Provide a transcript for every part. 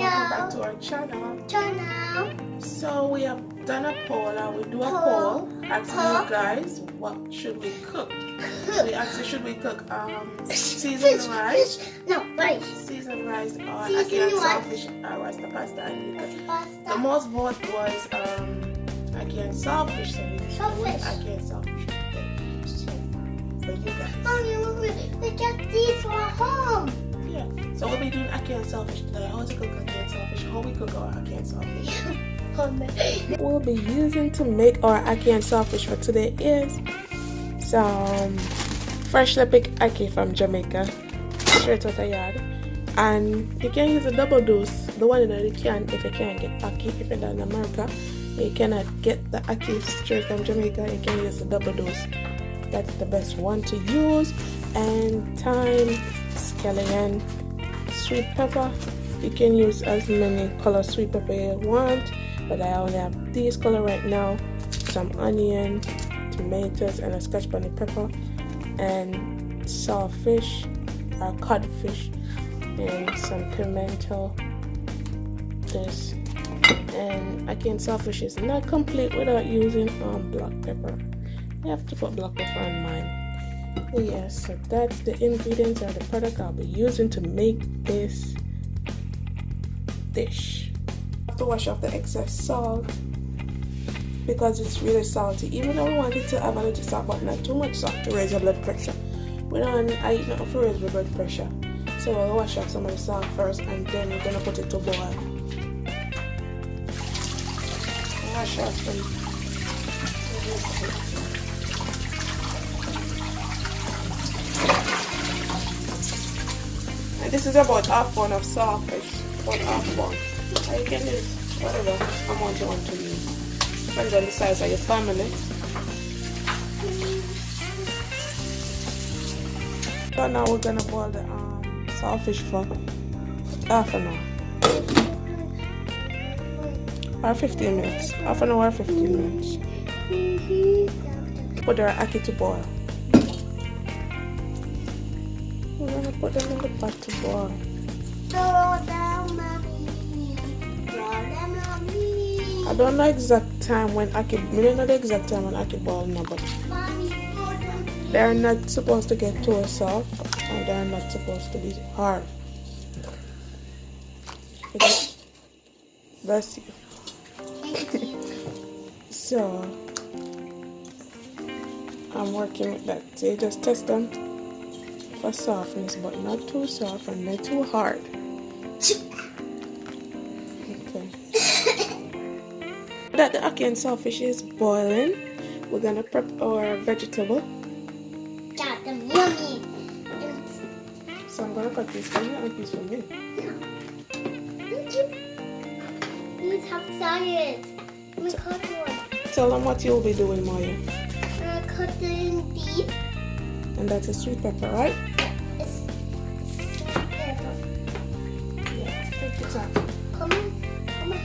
welcome back to our channel. So we have done a poll, and we do a poll asking you guys what should we cook. We asked you, should we cook seasoned rice? Seasoned rice or ackee and saltfish rice the pasta, and the most vote was ackee and saltfish, so we went ackee and saltfish for you guys. Mommy, we get these for home. Yeah, so we'll be doing ackee and saltfish today. How to cook ackee and saltfish, how we cook our ackee and saltfish. We'll be using to make our ackee and saltfish for today is some freshly picked ackee from Jamaica, straight out the yard. And you can use a double dose, the one in the can if you can't get ackee. If you're in America, you cannot get the ackee straight from Jamaica, you can use a double dose. That's the best one to use. And thyme, scallion, sweet pepper. You can use as many color sweet pepper you want, but I only have these color right now. Some onion, tomatoes, and a Scotch bonnet pepper, and saltfish or codfish, and some pimento. This and ackee and saltfish is not complete without using black pepper. You have to put black pepper on mine. Yes, so that's the ingredients or the product I'll be using to make this dish. I have to wash off the excess salt because it's really salty. Even though we want it to have a little salt, but not too much salt to raise your blood pressure. We don't eat nothing to raise your blood pressure. So we'll wash off some of the salt first, and then we're gonna put it to boil. Wash off some. And this is about half pound of saltfish, about half pound. And you can use whatever amount you want to use. Depends on the size of your family. So now we're gonna boil the saltfish for half an hour. Or 15 minutes. Half an hour, 15 minutes. Put our ackee to boil. We're gonna put them in the pot to boil. I don't know exact time when ackee. We don't know the exact time when ackee boil now, but they're not supposed to get too soft, and they're not supposed to be hard. Okay. Bless you. So I'm working with that. So you just test them for softness, but not too soft and not too hard. Okay. That the ackee and saltfish is boiling, we're gonna prep our vegetable. Got them yummy. So I'm gonna cut this for you and a piece for me. Thank you. These have sides. We cut one. Tell them what you'll be doing, Maya. Cutting beef. And that's a sweet pepper, right? It's sweet pepper. Yeah, take your time. Come on. Come on.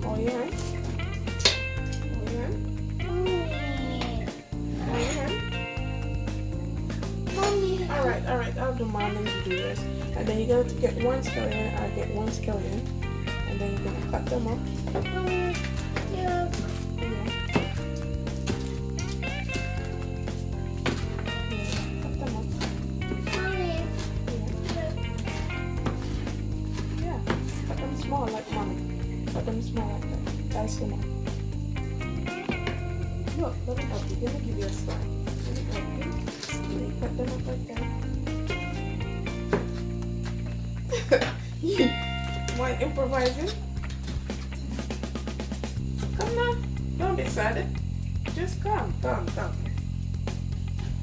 Oh yeah. Oh yeah. Mommy. Alright, I'll do mine and you do yours. And then you're going to get one scallion, I'll get one scallion. And then you're going to cut them up. Yeah. Cut them up. Mommy. Yeah. Cut them small like mommy. Cut them small like that. That's the one. Look, let me help you. Let me give you a slide. Let me help you. Cut them up like that. You want improvising? Come now. Don't be sad. Just come.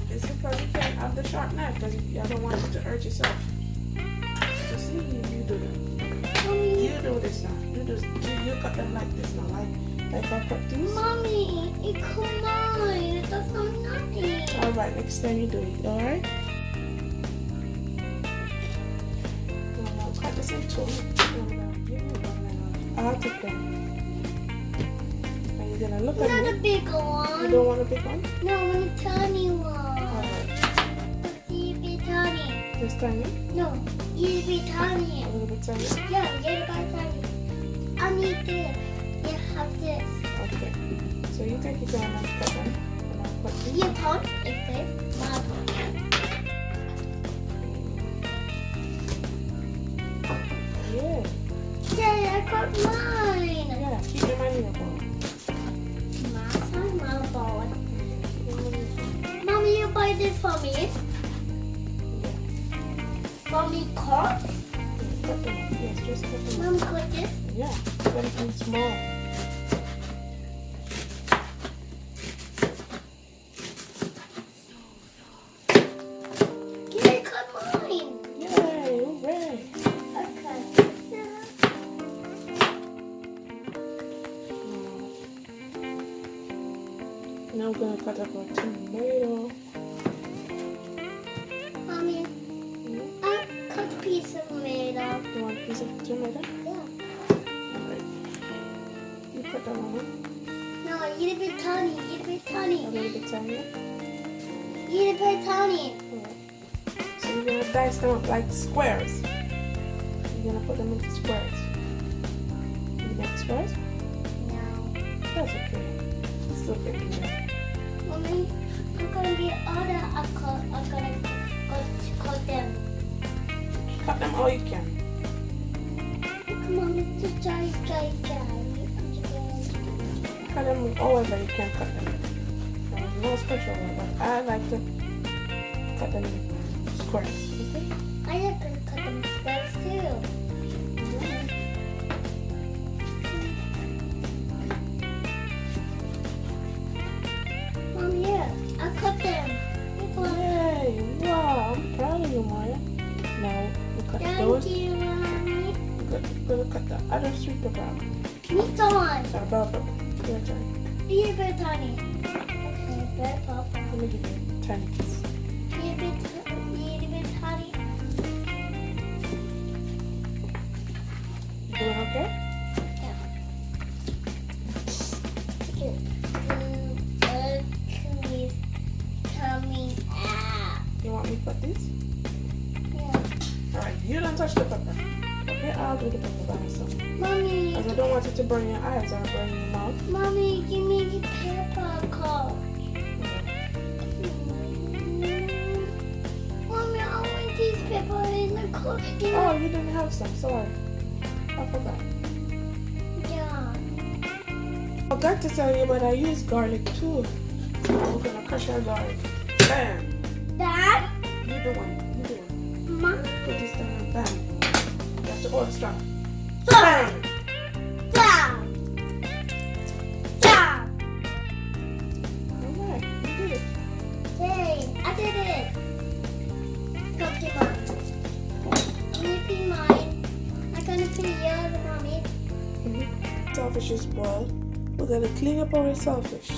It's because you can't have the sharp knife because you don't want it to hurt yourself. Just see you do that. Mommy. You do this now. You cut them like this now, like I cut these. Mommy, come on. It doesn't nothing. Alright, next time you do it, alright? Cut this in two. I'll take them. And you're gonna look at Not me. a big You one. don't want a big one? No, I want a tiny one. Alright. It'll be tiny. Just tiny? No, it'll be tiny. A little bit tiny? Yeah, it'll be tiny. I need this. You have this. Okay. So you take it down and cut them. And I'll put this. You thought it's this. My Yeah. Yay, I got mine. Yeah, keep your money in your bowl. My ball. Mommy, you buy this for me? For me, cut? Cut them up. Yes, just cut them up. Mom, cut this. Yeah, cut them small. Can I cut mine? Yay, hooray. Okay. Now I'm gonna cut up a tomato. Mommy, I cut a piece of tomato. You want a piece of tomato? Yeah. Alright. You cut that one up. No, a little bit tiny, A little bit tiny. little bit tiny. Alright. So you're gonna dice them up like squares. You're gonna put them into squares. You make squares? No. That's okay. It's still good to know. Mommy, I'm gonna be other. I'm gonna cut them. Cut them all you can. Come on, let's try. Cut them however you can cut them. There's no special way, but I like to cut them in squares. Okay? I have to cut them squares too. Mom, yeah, I cut them. Yay! Wow, I'm proud of you, Maya. Now we cut those. Thank you, Mommy. We're gonna cut the other sweet pepper. Meat on. Bell pepper. Your turn. Little bit tiny. Okay, bell pepper. Let me give you a tiny piece. Little bit tiny. You doing okay? Coming out. You want me to cut this? Yeah. Alright, you don't touch the pepper. Okay, I'll do the pepper by myself. Mommy, Because I don't want it to burn your eyes or burn your mouth. Mommy, give me the pepper cut. Mommy, I want this pepper in the cut. Oh, you didn't have some. Sorry. I forgot. Yeah. I forgot to tell you, but I use garlic too. So we're gonna crush our garlic. Bam! Dad? You do one. Mom? Put this down. Bam. That's the oil strong. Dad! Dad! Dad! Alright, you did it. Hey, I did it. Come to mine. I'm gonna put mine. I'm gonna put yours, Mommy. Saltfish is boiled. We're gonna clean up our saltfish.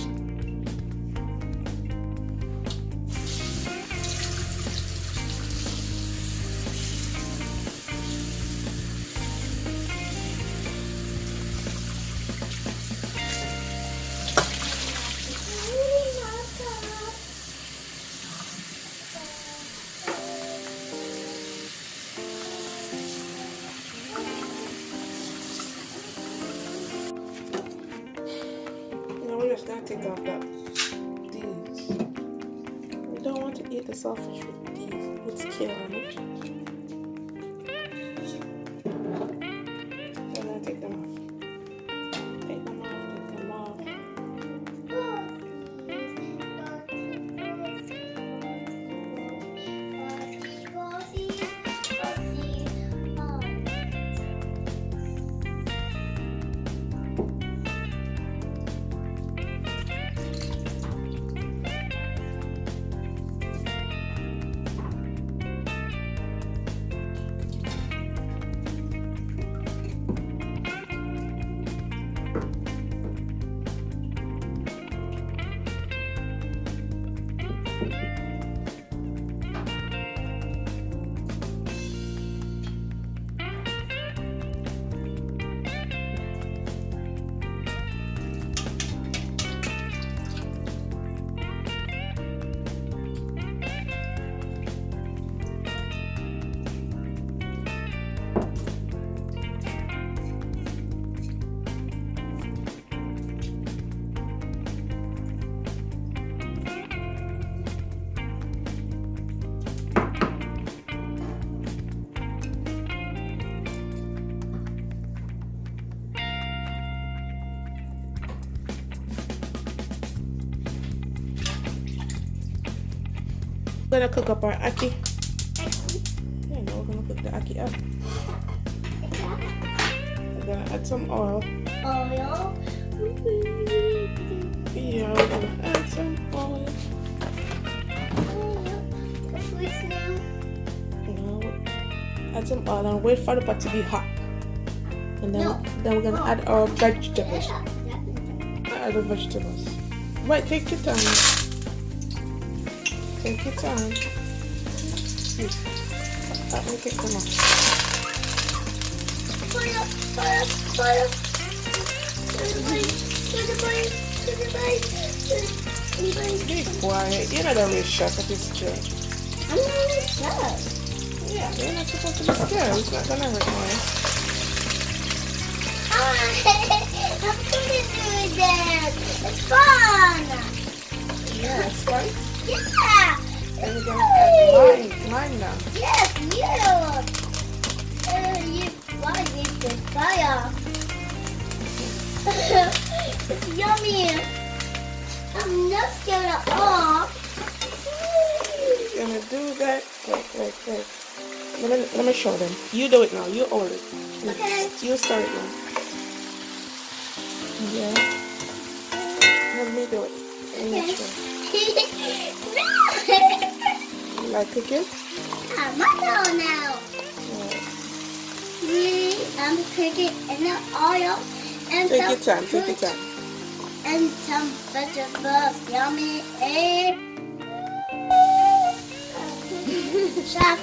Now we're just gonna take off these. We don't want to eat the saltfish with these, with scale on it. So I'm gonna take them off. Take them off, take them off. We're gonna cook up our ackee. Yeah, now we're gonna cook the ackee up. We're gonna add some oil. Oil. Yeah, we're gonna add some oil. Add some oil and wait for the pot to be hot. And then we're gonna add our vegetables. Add the vegetables. Wait, take your time. Take your time. Let me take them off. Fire. Be quiet. You're not a real chef at this church. I'm not a chef. Yeah, you're not supposed to be scared. It's not gonna hurt me. I'm gonna do that. It's fun. Yeah, it's fun. Yeah. And we're gonna add lime now. Yes, you. Why is it fire? It's yummy. I'm not scared at all. Gonna do that. Wait. Let me show them. You do it now. You hold it. Okay. You start it now. Yeah. Let me do it. Let me Okay. show. No. You like cooking? My turn now. I'm cooking in the oil and Take some your time. Take your fruit time. and some vegetables. Yummy. Chef.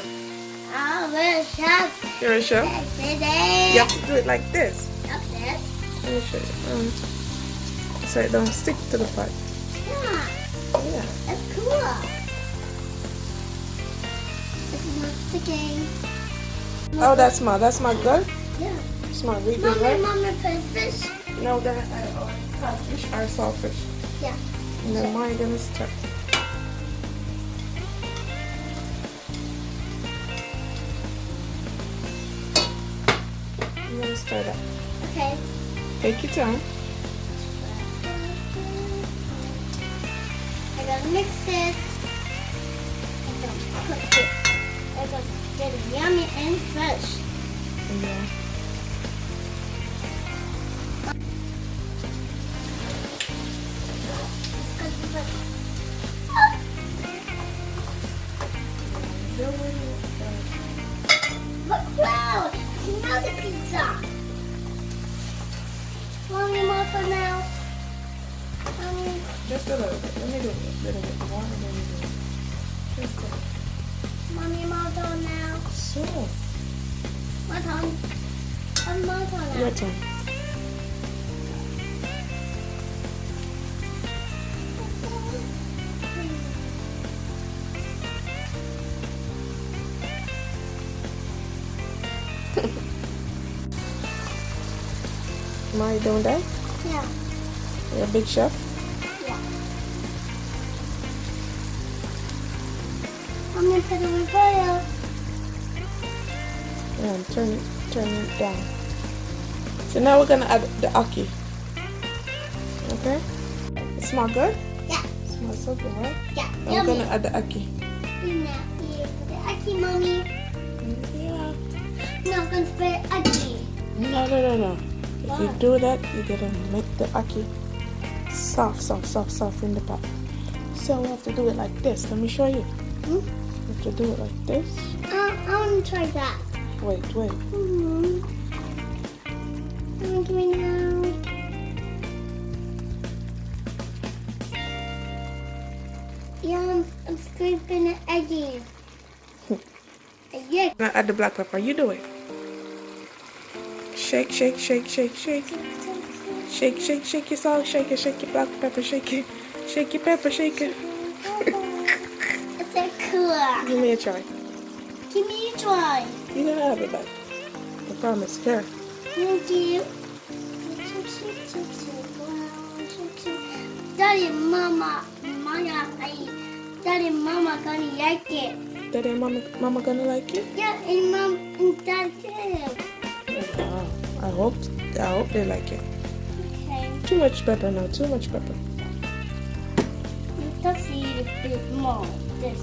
I'm a chef. You're a chef? Today. You have to do it like this. Like this. Let me show you. So it don't stick to the pot. Yeah. Yeah. That's cool. It's not sticking. Oh, that smell good? Yeah. Smell really good, right? Mommy, put fish. Now we're gonna add our codfish, our saltfish. Yeah. And then mine gonna start. I'm gonna stir that. Okay. Take your time. I gotta mix it. I gotta cook it. I gotta get it yummy and fresh. Yeah. Look, wow! Another pizza. Mommy, more for now. Mommy. Just a little bit. Let me do a little bit more. Let me do it. Just a little. Mommy, more for now. So, My turn. I'm more for now. your turn. Am I doing that? Yeah. You're a big chef? Yeah. I'm gonna put it in fire. Yeah, and turn it down. So now we're gonna add the ackee. Okay? It smells good? Yeah. It smells so good, right? Yeah. Now we're gonna add the ackee. Here for the Ackee, Mommy. Yeah. No, I'm gonna spray Ackee. No. If you do that, you're gonna make the ackee soft in the pot. So we have to do it like this. Let me show you. You have to do it like this. I want to try that. Wait. Give me now. Yeah, I'm scraping it again. Yeah. Now add the black pepper. You do it. Shake. Shake your salt, shake your black pepper, shake your pepper, shake it. It's so cool. Give me a try. Give me a try. You're gonna have it back. I promise. Here. Thank you. Daddy, Mama gonna like it. Daddy and mama gonna like it? Yeah, and Mom and Dad too. Wow. I hope they like it. Okay. Too much pepper now. Too much pepper. Let's eat a bit more. this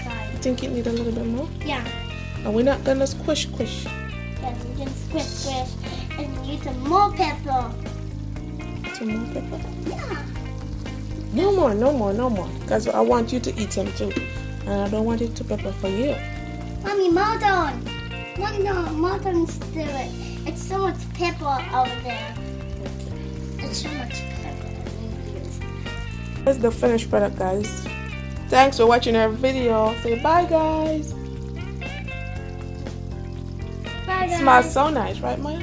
side. You think it need a little bit more? Yeah. And we're not gonna squish. Then we can squish and use some more pepper. Some more pepper? Yeah. No more. Because I want you to eat some too. And I don't want it to pepper for you. Mommy, more don't do it. It's so much pepper over there. It's so much pepper. That's the finished product, guys. Thanks for watching our video. Say bye, guys. Bye, guys. Smells so nice, right, Maya?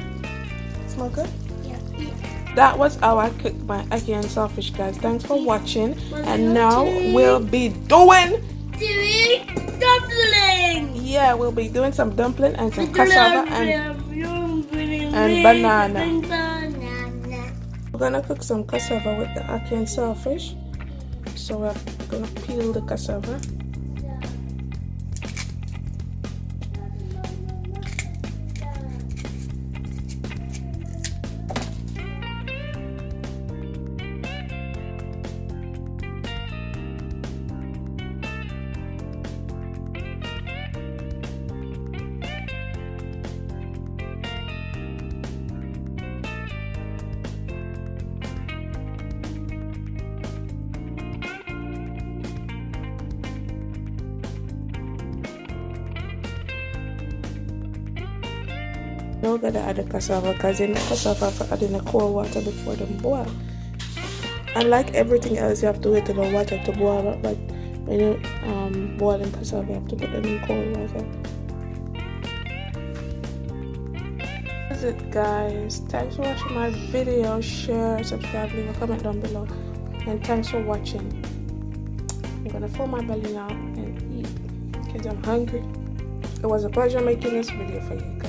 Smell good? Yeah. That was how I cooked my ackee and saltfish, guys. Thanks for watching. And now we'll be doing dumpling. Yeah, we'll be doing some dumpling and some cassava and banana. We're gonna cook some cassava with the ackee and saltfish. So we're gonna peel the cassava. Now gotta add the cassava because in the cassava I add in the cold water before them boil. And like everything else, you have to wait till the water to boil up. But when you boiling cassava, you have to put them in cold water. That's it, guys. Thanks for watching my video. Share, subscribe, leave a comment down below. And thanks for watching. I'm gonna fill my belly now and eat because I'm hungry. It was a pleasure making this video for you.